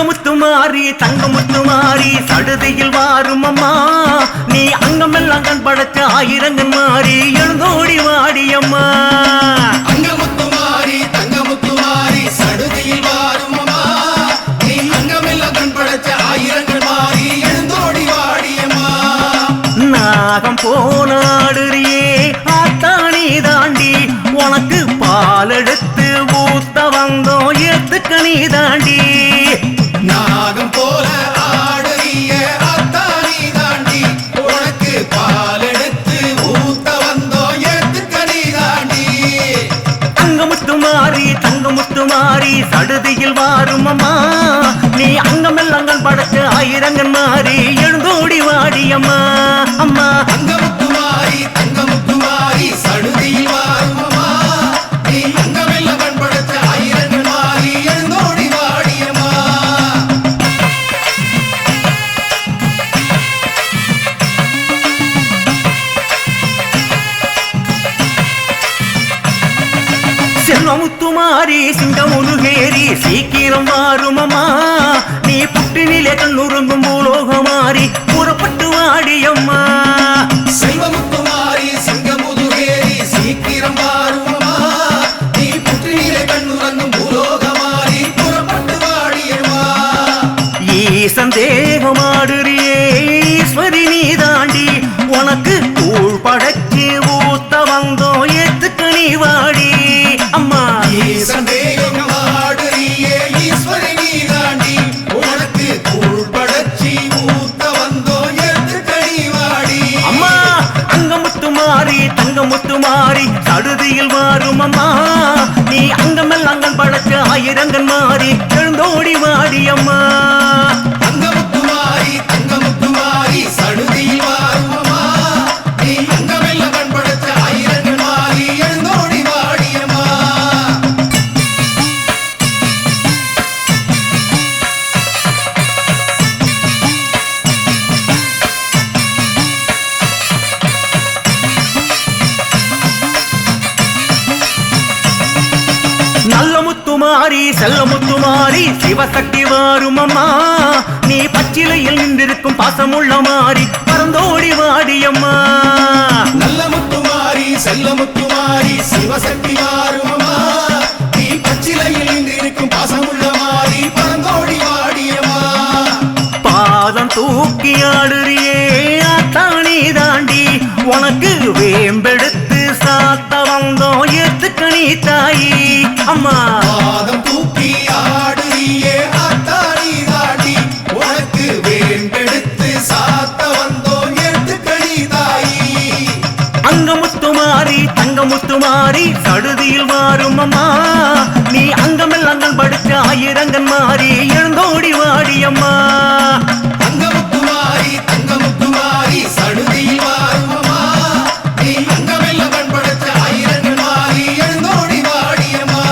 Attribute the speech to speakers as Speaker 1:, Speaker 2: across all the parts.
Speaker 1: அங்கமுத்துமாரி தங்கமுத்துமாரி சடுதியில் வாரும் அம்மா நீ அங்கமெல்லாம் கண் படைச்ச ஆயிரங்கன் மாறி எழுந்தோடி வாடியம்மா
Speaker 2: அங்கமுத்துமாரி தங்கமுத்துமாரி சடுதியில் வாரும் அம்மா நீ அங்கமெல்லாம் கண் படைச்ச ஆயிரங்கன் மாறி எழுந்தோடி வாடியம்மா
Speaker 1: நாகம் போனாடுறியே ஆத்தானி தாண்டி உனக்கு பால் எடுத்து ஊத்த வந்தோம் ஏத்துக்க நீ தாண்டி
Speaker 2: நாகம் போல ஆடுறிய அத்தானி தாண்டி உனக்கு பால் எடுத்து ஊத்த வந்தோம் ஏத்துக்க நீ தாண்டி
Speaker 1: அங்கமுத்துமாரி தங்கமுத்துமாரி சடுதியில் வாரும் அம்மா நீ அங்கமெல்லாம் கண் படைச்ச ஆயிரங்கன் மாறி எழுந்தோடி வாடியம்மா அம்மா
Speaker 2: அங்கமுத்துமாரி தங்கமுத்துமாரி சடுதியில் வாரும் அம்மா நீ அங்கமெல்லாம் கண் படைச்ச ஆயிரங்கன் மாறி எழுந்தோடி வாடியம்மா
Speaker 1: செல்வமுத்துமாரி சிங்கமுனுகேரி சீக்கிரம் வாரும் அம்மா நீ புட்டினிலே கண்ணுறங்கும் பூலோகமாரி புறப்பட்டு வாடியம்மா
Speaker 2: செல்வமுத்துமாரி சிங்கமுதுகேரி சீக்கிரம் வாரும் அம்மா நீ புற்றினிலே கண்ணுறங்கும் பூலோகமாரி புறப்பட்டு வாடியம்மா
Speaker 1: ஈசன் தேகமாடுறியே ஈஸ்வரி நீ தாண்டி உனக்கு கூழ் படைச்சு ஊத்த வந்தோம் ஏத்துக்க நீ வாடி அம்மா
Speaker 2: ஈசன் தேகம் ஆடுறியே ஈஸ்வரி நீ தாண்டி உனக்கு கூழ் படைச்சி ஊத்த வந்தோம் ஏத்துக்க நீ வாடி
Speaker 1: அம்மா அங்கமுத்துமாரி தங்கமுத்துமாரி சடுதியில் வாரும் அம்மா நீ அங்கமெல்லாம் கண் படைச்ச ஆயிரங்கன் மாறி எழுந்தோடி வாடி அம்மா
Speaker 2: அங்கமுத்துமாரி தங்கமுத்துமாரி சடுதியில் வாரும் அம்மா நீ அங்கமெல்லாம் கண் படைச்ச ஆயிரங்கன் மாறி எழுந்தோடி வாடியம்மா
Speaker 1: நல்ல முத்துமாரி செல்ல முத்துமாரி சிவசக்தி வாரும் அம்மா நீ பச்சிலையில் நின்றிருக்கும் பாசமுள்ள மாறி பறந்தோடி வாடியம்மா
Speaker 2: நல்ல முத்துமாரி செல்ல முத்துமாரி சிவசக்தி வாரும் அம்மா நீ பச்சிலையில் நின்றிருக்கும் பாசமுள்ள மாறி பறந்தோடி வாடியம்மா
Speaker 1: பாதம் தூக்கி ஆடுறியே ஆத்தானி தாண்டி உனக்கு வேம்பெடுத்து சாத்த வந்தோம் ஏத்துக்க நீ தாயி அம்மா
Speaker 2: பாதம் தூக்கி ஆடுறியே அத்தாரி தாடி உனக்கு வேம்பெடுத்து சாத்த வந்தோம் ஏத்துக்க நீ தாயி
Speaker 1: அங்கமுத்துமாரி தங்கமுத்துமாரி சடுதியில் வாரும் அம்மா நீ அங்கமெல்லாம் கண் படிச்ச ஆயிரங்கன் மாறி எழுந்தோடி வாடியம்மா
Speaker 2: அங்கமுத்துமாரி தங்கமுத்துமாரி சடுதியில் வாரும் அம்மா நீ அங்கமெல்லாம் கண் படைச்ச ஆயிரங்கன் மாறி எழுந்தோடி வாடியம்மா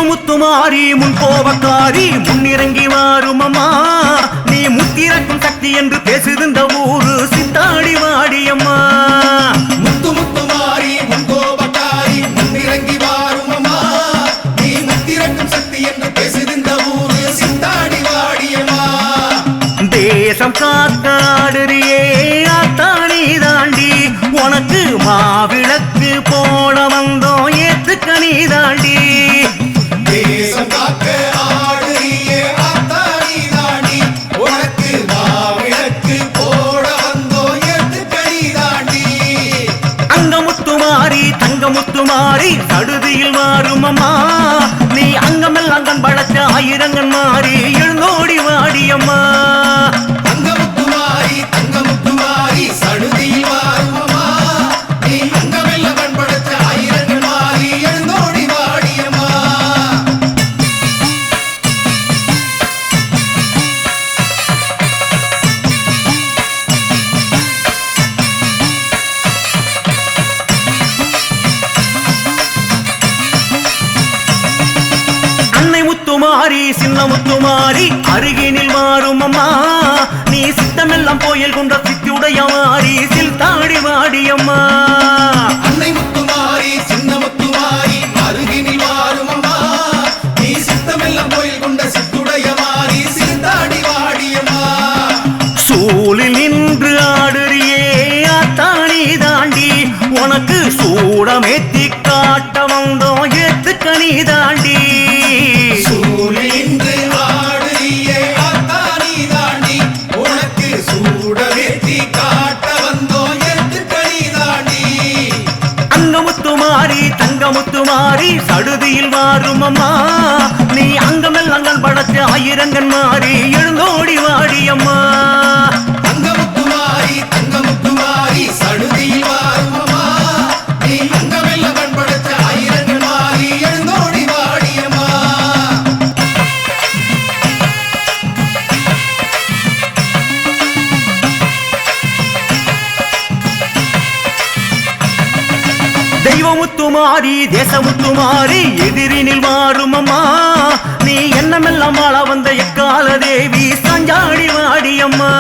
Speaker 1: முத்துமாரி முன் கோபக்காரி முன்னிறங்கி வாரும் அம்மா நீ முத்திரக்கும் சக்தி என்று பேசுகின்ற ஊரு சித்தாடி வாடியம்மா
Speaker 2: முத்துமாரி முன்கோபக்காரி முன்னிறங்கி வாரும் அம்மா நீ முத்திரக்கும் சக்தி என்று பேசுகின்ற ஊரு சிந்தாடி வாடியம்மா
Speaker 1: தேசம் காத்தாடுறியே ஆத்தானி தாண்டி உனக்கு மாவிளக்கு போட வந்தோம் ஏத்துக்க நீ தாண்டி
Speaker 2: தேசம் காக்க ஆடுறியே அத்தாரி தாண்டி உனக்கு மாவிளக்கு போட வந்தோம் ஏத்துக்க நீ தாண்டி
Speaker 1: அங்கமுத்துமாரி தங்கமுத்துமாரி சடுதியில் வாரும் அம்மா நீ அங்கமெல்லாம் கண் படைச்ச ஆயிரங்கன் மாறி எழுந்தோடி வாடியம்மா
Speaker 2: அங்கமுத்துமாரி தங்கமுத்துமாரி சடுதியில் வாரும் அம்மா நீ அங்கமெல்லாம் கண் படைச்ச ஆயிரங்கன் மாறி எழுந்தோடி வாடியம்மா
Speaker 1: அன்னை முத்துமாரி சின்ன முத்துமாரி அருகினில் வாரும் அம்மா நீ சித்தமெல்லாம் கோயில் கொண்ட சித்தி சிறப்புடைய மாறி சில்தாடி வாடியம்மா
Speaker 2: அன்னை முத்துமாரி சின்ன முத்துமாரி அருகினில் வாரும் அம்மா நீ சித்தமெல்லாம் கோயில் கொண்ட சித்துடைய மாறி சிந்தாடி வாடியம்மா
Speaker 1: சூழில் நின்று ஆடுறியே ஆத்தானி தாண்டி உனக்கு சூடமேத்தி காட்ட வந்தோம் ஏத்துக்கணி தாண்டி
Speaker 2: சூழின்று ஆடுறியே ஆத்தானி தாண்டி உனக்கு சூடவேத்தி காட்ட வந்தோம் ஏத்துக்கணி தாண்டி
Speaker 1: அங்கமுத்துமாரி தங்கமுத்துமாரி சடுதியில் வாரும் அம்மா நீ அங்கமெல்லாம் படைச்ச ஆயிரங்கன் மாறி எழுந்தோடி வாடியம்மா
Speaker 2: அங்கமுத்துமாரி தங்கமுத்துமாரி சடுதியில் வாரும் அம்மா நீ அங்கமெல்லாம் பண்படுத்த ஆயிரங்கள் மாறி எழுந்தோடி வாடியம்மா
Speaker 1: தெய்வமுத்துமாரி தேசமுத்துமாரி எதிரினில் மாறும் அம்மா நீ என்னமெல்லாம் ஆள வந்த எக்கால தேவி சஞ்சாடி வாடியம்மா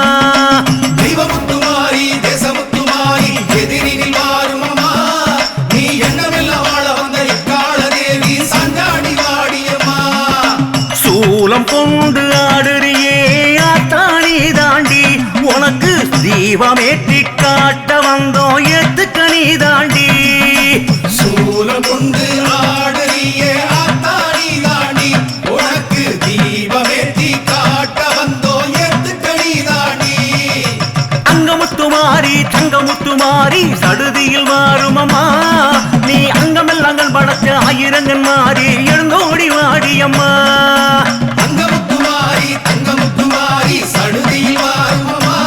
Speaker 2: தெய்வமுத்துமாரி தேசமுத்துமாரி எதிரினில் வாரும் அம்மா நீ எண்ணமெல்லாம் வாழ வந்த இக்கால தேவி சஞ்சாடி வாடியம்மா
Speaker 1: சூலம் கொண்டு ஆடுறியே ஆத்தானி தாண்டி உனக்கு தீபமேற்றி காட்ட வந்தோம் ஏத்துக்கணி தாண்டி
Speaker 2: சூலம் கொண்டு ஆடுறியே ஆத்தாடி தாண்டி உனக்கு தீபமேற்றி காட்ட வந்தோ ஏத்துக்கணி தாண்டி
Speaker 1: அங்கமுத்துமாரி தங்கமுத்துமாரி சடுதியில் மாறும் அம்மா நீ அங்கமெல்லாம் படைச்ச ஆயிரங்கன் மாறி எழுந்தோடி வாடியம்மா
Speaker 2: அங்கமுத்துமாரி தங்கமுத்துமாரி சடுதியில் வாரும் அம்மா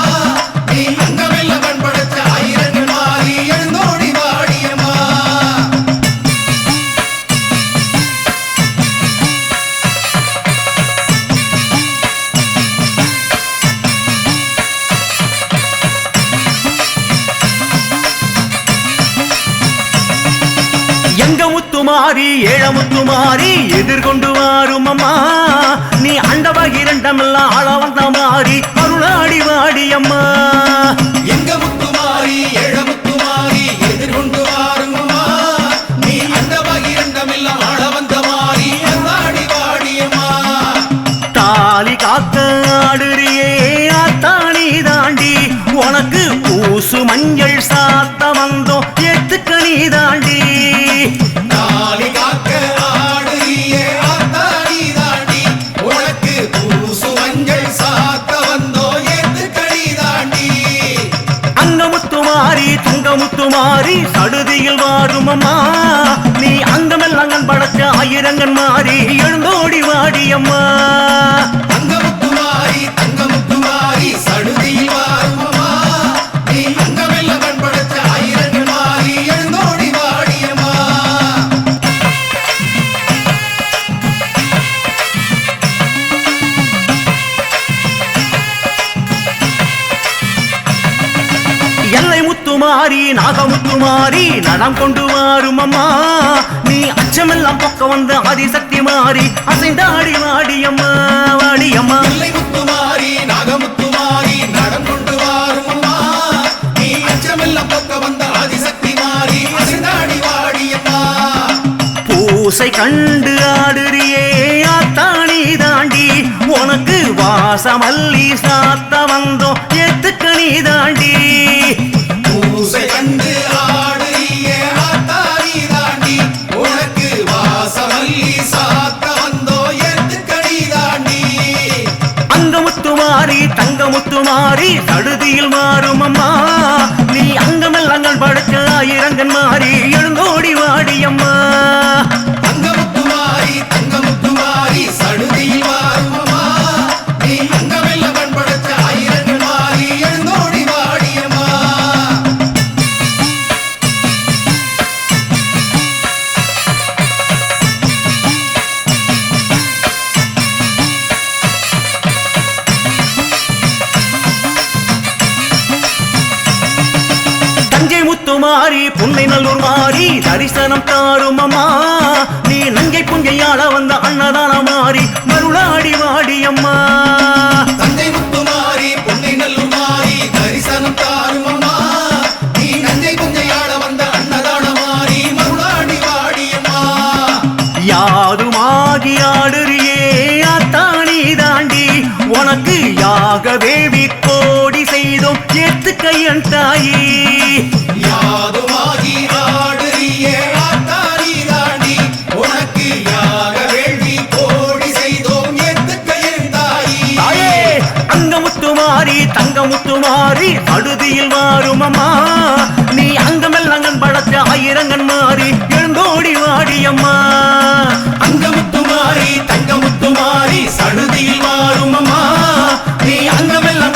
Speaker 2: நீ அங்கமெல்லாம் பண்படுத்த ஆயிரங்கள் மாறி எழுந்தோடி வாடியம்மா
Speaker 1: எங்கமுத்துமாரி ஏழமுத்துமாரி எதிர்கொண்டு வாரும் அம்மா நீ அண்டவகிரண்டமெல்லாம் ஆள வந்த மாறி அருளாடி வாடியம்மா
Speaker 2: எங்க முத்துமாரி ஏழமுத்துமாரி எதிர்கொண்டு வாரும் அம்மா நீ அண்டவாகி இரண்டமெல்லாம் ஆள வந்த மாறி அந்தாடி வாடியம்மா
Speaker 1: தாலி காக்க ஆடுறியே ஆத்தானி தாண்டி உனக்கு பூசு மஞ்சள் சாத்த வந்தோம் ஏத்துக்கணி தாண்டி
Speaker 2: தாலி காக்க ஆடுறியே ஆத்தாடி தாண்டி உனக்கு பூசு மஞ்சள் சாத்த வந்தோ ஏத்துக்கடி தாண்டி
Speaker 1: அங்கமுத்துமாரி தங்கமுத்துமாரி சடுதியில் வாரும் அம்மா நீ அங்கமெல்லாம் படைச்ச ஆயிரங்கன் மாறி எழுந்தோடி வாடியம்மா
Speaker 2: அங்கமுத்துமாரி தங்கமுத்துமாரி சடுதியில் வாரும் அம்மா நீ அங்கமெல்லாம் பண்படுத்த ஆயிரங்கள் மாறி எழுந்தோடி வாடியம்மா
Speaker 1: எல்லை முத்துமாரி நாகமுத்துமாரி நடம் கொண்டு வாரும் அம்மா நீ அச்சமெல்லாம் பக்க வந்த ஆதிசக்தி மாறி அசைந்தாடி வாடியம்மா வாடியம்மா
Speaker 2: எல்லை முத்துமாரி நாகமுத்துமாரி நடம் கொண்டு வாரும் அம்மா நீ அச்சமெல்லாம் பக்க வந்த ஆதிசக்தி மாறி அசைந்தாடி வாடியம்மா
Speaker 1: பூசை கண்டு ஆடுறியே ஆத்தானி தாண்டி உனக்கு வாசமல்லி சாத்த வந்தோம் ஏத்துக்கணி தாண்டி
Speaker 2: பூசை கண்டு ஆடுறியே ஆத்தாடி தாண்டி உனக்கு வாசமல்லி சாத்த வந்தோ ஏத்துக்கடி தாண்டி
Speaker 1: அங்கமுத்துமாரி தங்கமுத்துமாரி சடுதியில் மாறும் அம்மா நீ அங்கமெல்லாம் படைச்ச ஆயிரங்கன் மாறி எழுந்தோடி வாடியம்மா
Speaker 2: அங்கமுத்துமாரி தங்கமுத்துமாரி சடுதியில் வாரும் அம்மா நீ அங்கமெல்லாம் பண்படுத்த ஆயிரங்கள் மாறி எழுந்தோடி வாடியம்மா
Speaker 1: முத்துமாரி புன்னை நல்லூர் மாறி தரிசனம் தாரும் அம்மா நீ நங்கை புஞ்சையாள வந்த அன்னதான மாறி மருளாடி வாடியம்மா
Speaker 2: தந்தை முத்துமாரி பொன்னை நல்லூர் மாறி தரிசனம் தாரும்
Speaker 1: யாக வேள்வி கோடி செய்தோம் ஏத்துக்கையன் தாயே
Speaker 2: யாதுமாகி ஆடுறியே ஆத்தாரி தாண்டி உனக்கு யாக வேள்வி கோடி செய்தோம் ஏத்துக்கையன் தாயி
Speaker 1: தாயே அங்கமுத்துமாரி தங்கமுத்துமாரி அடுதியில் மாறும் அம்மா நீ அங்கமெல்லாம் படைச்ச ஆயிரங்கன் மாறி எழுந்தோடி வாடியம்மா
Speaker 2: அங்கமுத்துமாரி தங்கமுத்துமாரி சடுதியில் மாறும் அம்மா நீ அங்கமெல்லாம்